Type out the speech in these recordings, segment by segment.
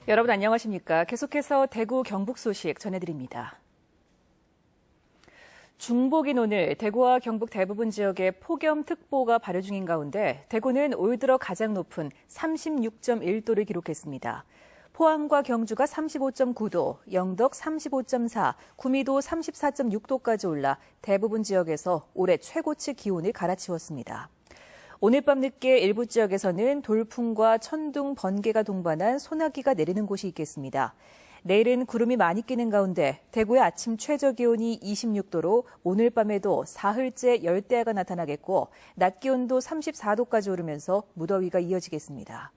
여러분 안녕하십니까? 계속해서 대구 경북 소식 전해드립니다. 중복인 오늘 대구와 경북 대부분 지역에 폭염특보가 발효 중인 가운데 대구는 올 들어 가장 높은 36.1도를 기록했습니다. 포항과 경주가 35.9도, 영덕 35.4, 구미도 34.6도까지 올라 대부분 지역에서 올해 최고치 기온을 갈아치웠습니다. 오늘 밤 늦게 일부 지역에서는 돌풍과 천둥, 번개가 동반한 소나기가 내리는 곳이 있겠습니다. 내일은 구름이 많이 끼는 가운데 대구의 아침 최저 기온이 26도로 오늘 밤에도 사흘째 열대야가 나타나겠고 낮 기온도 34도까지 오르면서 무더위가 이어지겠습니다.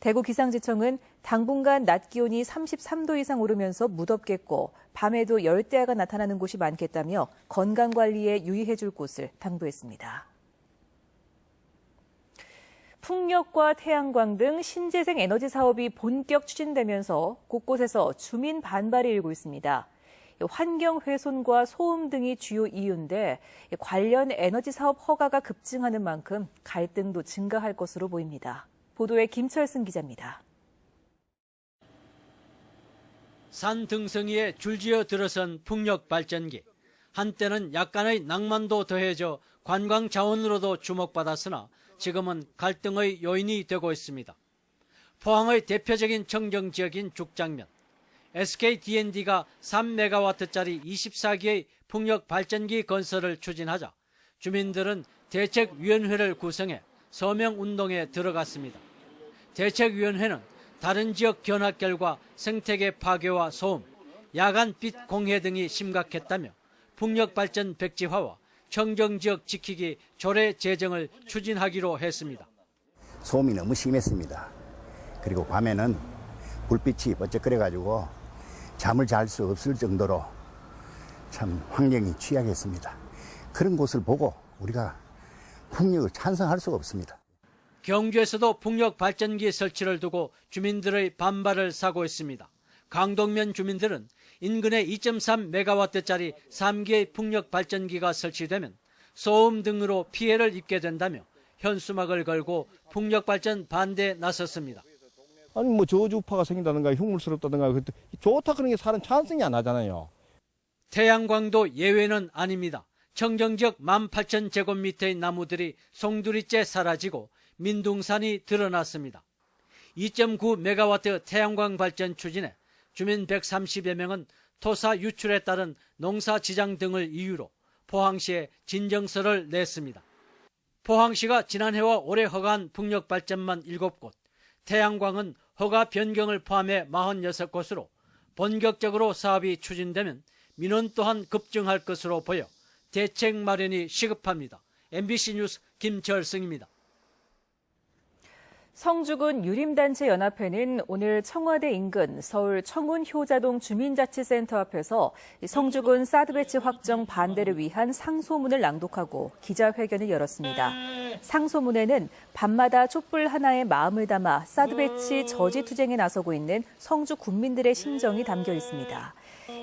대구 기상지청은 당분간 낮 기온이 33도 이상 오르면서 무덥겠고 밤에도 열대야가 나타나는 곳이 많겠다며 건강관리에 유의해 줄 곳을 당부했습니다. 풍력과 태양광 등 신재생 에너지 사업이 본격 추진되면서 곳곳에서 주민 반발이 일고 있습니다. 환경 훼손과 소음 등이 주요 이유인데 관련 에너지 사업 허가가 급증하는 만큼 갈등도 증가할 것으로 보입니다. 보도에 김철승 기자입니다. 산 등성이에 줄지어 들어선 풍력 발전기. 한때는 약간의 낭만도 더해져 관광 자원으로도 주목받았으나 지금은 갈등의 요인이 되고 있습니다. 포항의 대표적인 청정 지역인 죽장면. SKD&D가 3메가와트짜리 24기의 풍력 발전기 건설을 추진하자 주민들은 대책위원회를 구성해 서명운동에 들어갔습니다. 대책위원회는 다른 지역 견학결과 생태계 파괴와 소음, 야간 빛 공해 등이 심각했다며 풍력발전 백지화와 청정지역 지키기 조례 제정을 추진하기로 했습니다. 소음이 너무 심했습니다. 그리고 밤에는 불빛이 번쩍거려가지고 잠을 잘 수 없을 정도로 참 환경이 취약했습니다. 그런 곳을 보고 우리가 풍력을 찬성할 수가 없습니다. 경주에서도 풍력 발전기 설치를 두고 주민들의 반발을 사고 있습니다. 강동면 주민들은 인근에 2.3메가와트짜리 3기의 풍력 발전기가 설치되면 소음 등으로 피해를 입게 된다며 현수막을 걸고 풍력 발전 반대에 나섰습니다. 아니 저주파가 생긴다든가 흉물스럽다든가 좋다 그런 게 사람 찬성이 안 하잖아요. 태양광도 예외는 아닙니다. 청정지역 18,000제곱미터의 나무들이 송두리째 사라지고 민둥산이 드러났습니다. 2.9메가와트 태양광 발전 추진에 주민 130여 명은 토사 유출에 따른 농사 지장 등을 이유로 포항시에 진정서를 냈습니다. 포항시가 지난해와 올해 허가한 풍력 발전만 7곳, 태양광은 허가 변경을 포함해 46곳으로 본격적으로 사업이 추진되면 민원 또한 급증할 것으로 보여 대책 마련이 시급합니다. MBC 뉴스 김철승입니다. 성주군 유림단체 연합회는 오늘 청와대 인근 서울 청운효자동 주민자치센터 앞에서 성주군 사드 배치 확정 반대를 위한 상소문을 낭독하고 기자회견을 열었습니다. 상소문에는 밤마다 촛불 하나에 마음을 담아 사드 배치 저지 투쟁에 나서고 있는 성주 군민들의 심정이 담겨 있습니다.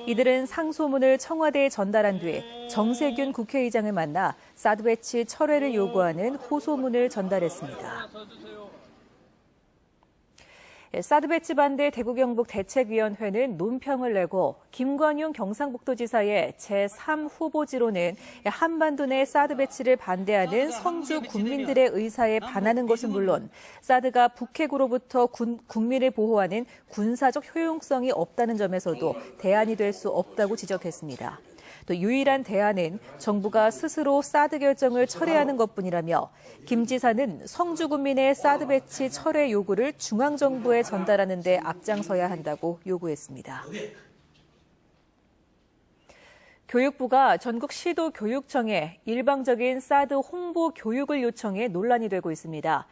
이들은 상소문을 청와대에 전달한 뒤 정세균 국회의장을 만나 사드 배치 철회를 요구하는 호소문을 전달했습니다. 사드 배치 반대 대구 경북 대책위원회는 논평을 내고 김관용 경상북도지사의 제3후보지로는 한반도 내 사드 배치를 반대하는 성주 군민들의 의사에 반하는 것은 물론 사드가 북핵으로부터 국민을 보호하는 군사적 효용성이 없다는 점에서도 대안이 될 수 없다고 지적했습니다. 또 유일한 대안은 정부가 스스로 사드 결정을 철회하는 것뿐이라며 김 지사는 성주 군민의 사드 배치 철회 요구를 중앙정부에 전달하는 데 앞장서야 한다고 요구했습니다. 교육부가 전국 시도 교육청에 일방적인 사드 홍보 교육을 요청해 논란이 되고 있습니다.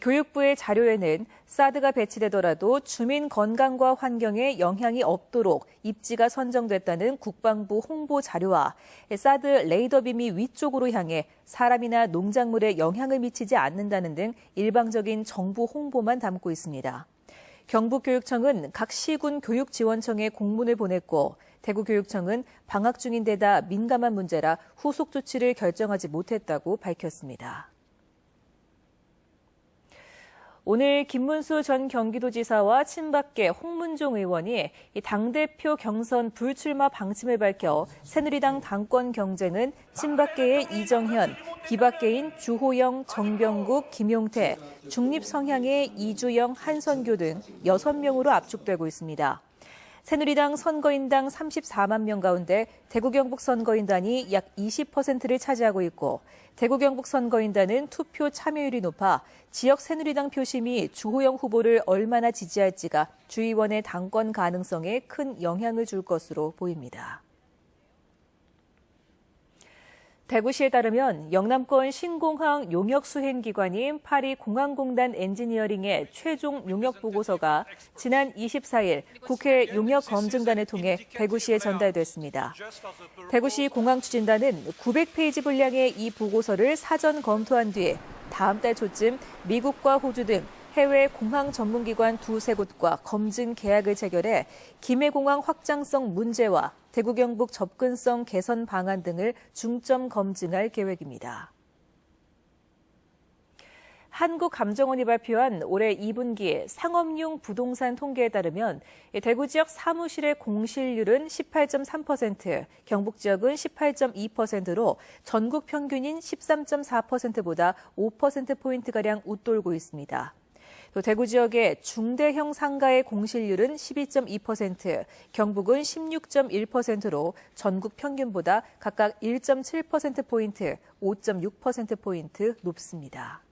교육부의 자료에는 사드가 배치되더라도 주민 건강과 환경에 영향이 없도록 입지가 선정됐다는 국방부 홍보 자료와 사드 레이더빔이 위쪽으로 향해 사람이나 농작물에 영향을 미치지 않는다는 등 일방적인 정부 홍보만 담고 있습니다. 경북교육청은 각 시군 교육지원청에 공문을 보냈고 대구교육청은 방학 중인 데다 민감한 문제라 후속 조치를 결정하지 못했다고 밝혔습니다. 오늘 김문수 전 경기도지사와 친박계 홍문종 의원이 당대표 경선 불출마 방침을 밝혀 새누리당 당권 경쟁은 친박계의 이정현, 비박계인 주호영, 정병국, 김용태, 중립 성향의 이주영, 한선교 등 6명으로 압축되고 있습니다. 새누리당 선거인당 34만 명 가운데 대구 경북 선거인단이 약 20%를 차지하고 있고 대구 경북 선거인단은 투표 참여율이 높아 지역 새누리당 표심이 주호영 후보를 얼마나 지지할지가 주의원의 당권 가능성에 큰 영향을 줄 것으로 보입니다. 대구시에 따르면 영남권 신공항 용역 수행기관인 파리공항공단 엔지니어링의 최종 용역 보고서가 지난 24일 국회 용역검증단을 통해 대구시에 전달됐습니다. 대구시 공항추진단은 900페이지 분량의 이 보고서를 사전 검토한 뒤 다음 달 초쯤 미국과 호주 등 해외 공항 전문기관 두세 곳과 검증 계약을 체결해 김해공항 확장성 문제와 대구 경북 접근성 개선 방안 등을 중점 검증할 계획입니다. 한국감정원이 발표한 올해 2분기 상업용 부동산 통계에 따르면 대구 지역 사무실의 공실률은 18.3%, 경북 지역은 18.2%로 전국 평균인 13.4%보다 5%포인트가량 웃돌고 있습니다. 또 대구 지역의 중대형 상가의 공실률은 12.2%, 경북은 16.1%로 전국 평균보다 각각 1.7%포인트, 5.6%포인트 높습니다.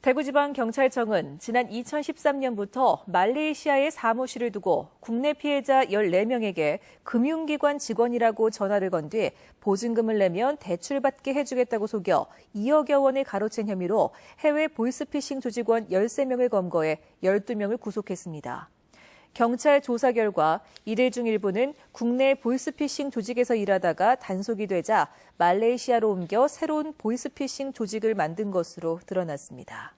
대구지방경찰청은 지난 2013년부터 말레이시아에 사무실을 두고 국내 피해자 14명에게 금융기관 직원이라고 전화를 건 뒤 보증금을 내면 대출받게 해주겠다고 속여 2억여 원을 가로챈 혐의로 해외 보이스피싱 조직원 13명을 검거해 12명을 구속했습니다. 경찰 조사 결과 이들 중 일부는 국내 보이스피싱 조직에서 일하다가 단속이 되자 말레이시아로 옮겨 새로운 보이스피싱 조직을 만든 것으로 드러났습니다.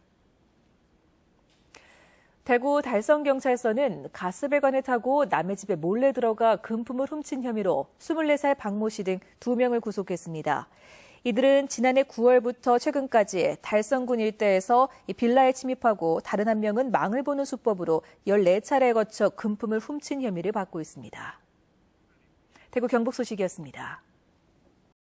대구 달성경찰서는 가스배관을 타고 남의 집에 몰래 들어가 금품을 훔친 혐의로 24살 박모 씨 등 2명을 구속했습니다. 이들은 지난해 9월부터 최근까지 달성군 일대에서 빌라에 침입하고 다른 한 명은 망을 보는 수법으로 14차례에 거쳐 금품을 훔친 혐의를 받고 있습니다. 대구 경북 소식이었습니다.